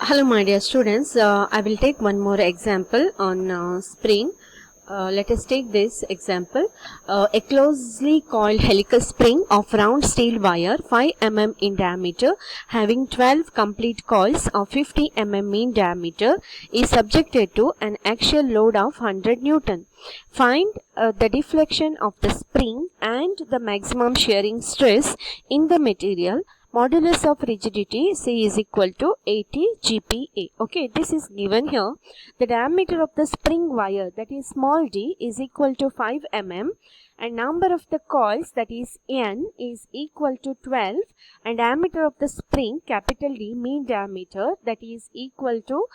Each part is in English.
Hello my dear students, I will take one more example on spring. Let us take this example. A closely coiled helical spring of round steel wire 5 mm in diameter having 12 complete coils of 50 mm in diameter is subjected to an axial load of 100 Newton. Find the deflection of the spring and the maximum shearing stress in the material. Modulus of rigidity C is equal to 80 GPa. Okay, this is given here. The diameter of the spring wire, that is small d, is equal to 5 mm and number of the coils, that is n, is equal to 12 and diameter of the spring, capital D, mean diameter, that is equal to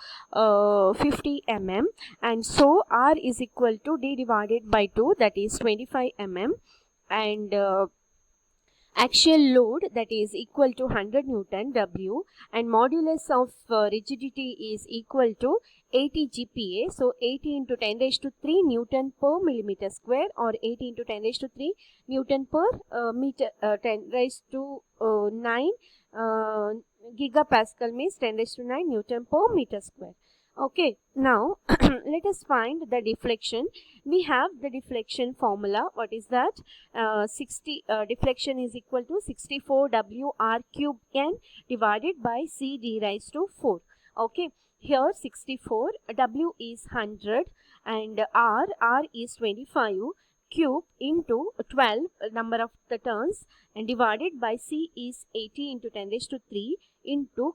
50 mm, and so R is equal to D divided by 2, that is 25 mm, and axial load, that is equal to 100 Newton W, and modulus of rigidity is equal to 80 GPa. So 80 into 10 raised to 3 Newton per millimeter square, or 80 into 10 raised to 3 Newton per meter, 10 raised to 9 gigapascal means 10 raised to 9 Newton per meter square. Okay, now let us find the deflection. We have the deflection formula. What is that? Deflection is equal to 64 WR cube N divided by C D raised to 4. Okay, here 64, W is 100 and R is 25 cube into 12 number of the turns and divided by C is 80 into 10 raised to 3 into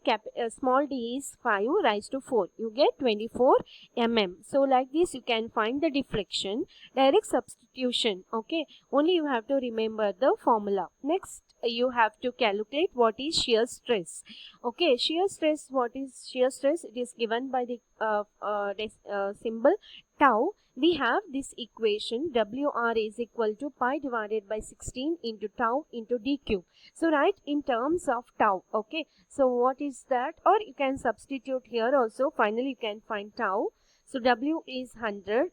small d is 5 raised to 4. You get 24 mm. So like this you can find the deflection. Direct substitution. Okay. Only you have to remember the formula. Next you have to calculate what is shear stress. Okay. Shear stress. What is shear stress? It is given by the symbol tau. We have this equation WR is equal to pi divided by 16 into tau into d cube. So write in terms of tau. Okay. So what is that? Or you can substitute here also. Finally you can find tau. So W is 100,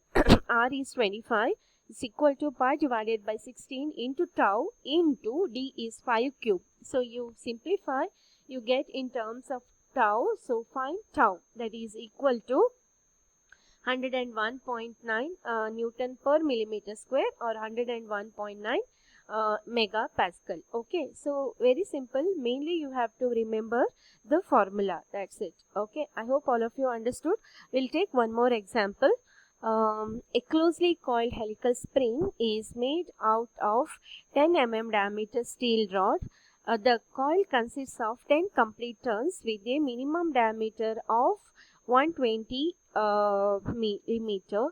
R is 25 is equal to pi divided by 16 into tau into d is 5 cube. So you simplify, you get in terms of tau. So find tau, that is equal to 101.9 Newton per millimeter square, or 101.9 megapascal. Okay, so very simple. Mainly you have to remember the formula. That's it. Okay, I hope all of you understood. We'll take one more example. A closely coiled helical spring is made out of 10 mm diameter steel rod. The coil consists of 10 complete turns with a minimum diameter of 120 millimeter,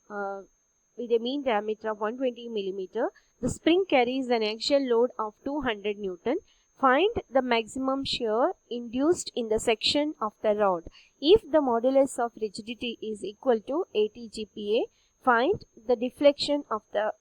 with a mean diameter of 120 millimeter. The spring carries an axial load of 200 Newton. Find the maximum shear induced in the section of the rod. If the modulus of rigidity is equal to 80 GPa, find the deflection of the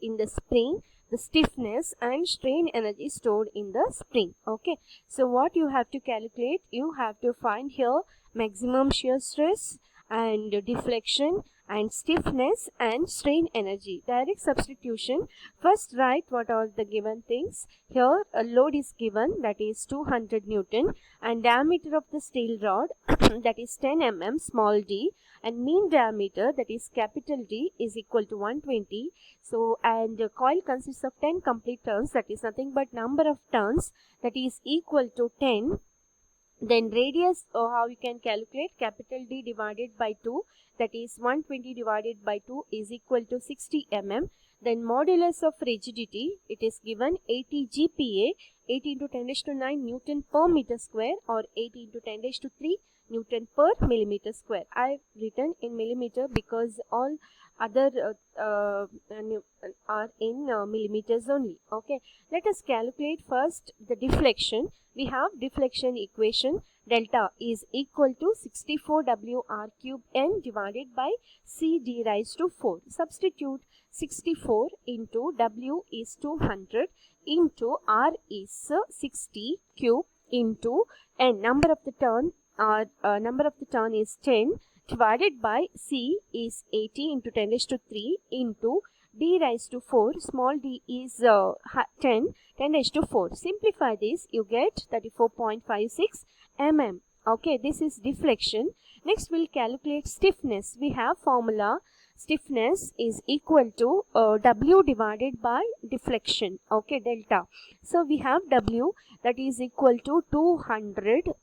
in the spring, the stiffness and strain energy stored in the spring. Okay, so what you have to calculate? You have to find here maximum shear stress and deflection and stiffness and strain energy. Direct substitution. First write what are the given things. Here a load is given, that is 200 Newton, and diameter of the steel rod that is 10 mm small d, and mean diameter, that is capital D, is equal to 120. So and the coil consists of 10 complete turns, that is nothing but number of turns, that is equal to 10. Then radius, how you can calculate? Capital D divided by 2, that is 120 divided by 2 is equal to 60 mm. Then modulus of rigidity, it is given 80 GPa, 80 into 10 raised to 9 Newton per meter square, or 80 into 10 raised to 3 Newton per millimeter square. I have written in millimeter because all other are in millimeters only. Okay, let us calculate first the deflection. We have deflection equation. Delta is equal to 64 WR cube N divided by C D raised to 4. Substitute 64 into W is 200 into R is 60 cube into N. Number of the turn is 10 divided by C is 80 into 10 raised to 3 into D raised to 4. Small d is 10 raised to 4. Simplify this, you get 34.56 mm. Okay, this is deflection. Next we'll calculate stiffness. We have formula. Stiffness is equal to W divided by deflection. Okay, delta. So we have W, that is equal to 200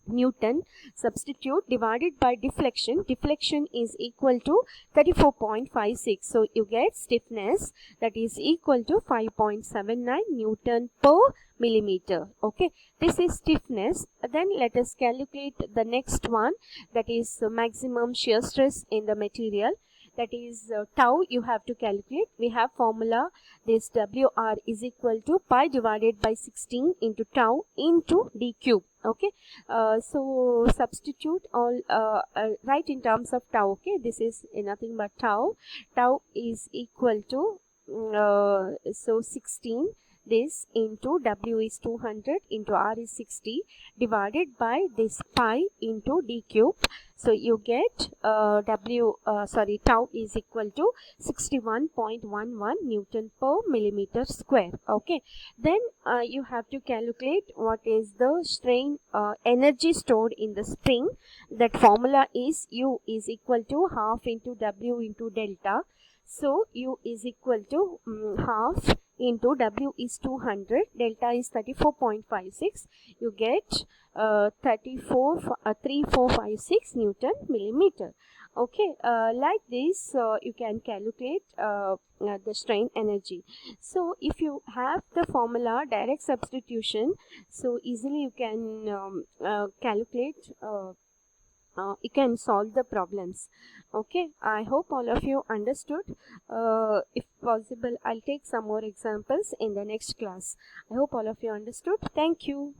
Newton. Substitute, divided by deflection. Deflection is equal to 34.56. So you get stiffness, that is equal to 5.79 Newton per millimeter. Okay, this is stiffness. Then let us calculate the next one, that is maximum shear stress in the material. That is tau you have to calculate. We have formula, this WR is equal to pi divided by 16 into tau into d cube. Okay, so substitute all, write in terms of tau. Okay, this is nothing but tau. Tau is equal to so 16, this into W is 200 into R is 60 divided by this pi into d cube. So you get tau is equal to 61.11 Newton per millimeter square. Okay, then you have to calculate what is the strain energy stored in the spring. That formula is U is equal to half into W into delta. So U is equal to half into W is 200, delta is 34.56. You get 3456 Newton millimeter. Okay, like this you can calculate the strain energy. So if you have the formula direct substitution, so easily you can calculate, you can solve the problems. Okay, I hope all of you understood. If possible, I'll take some more examples in the next class. I hope all of you understood. Thank you.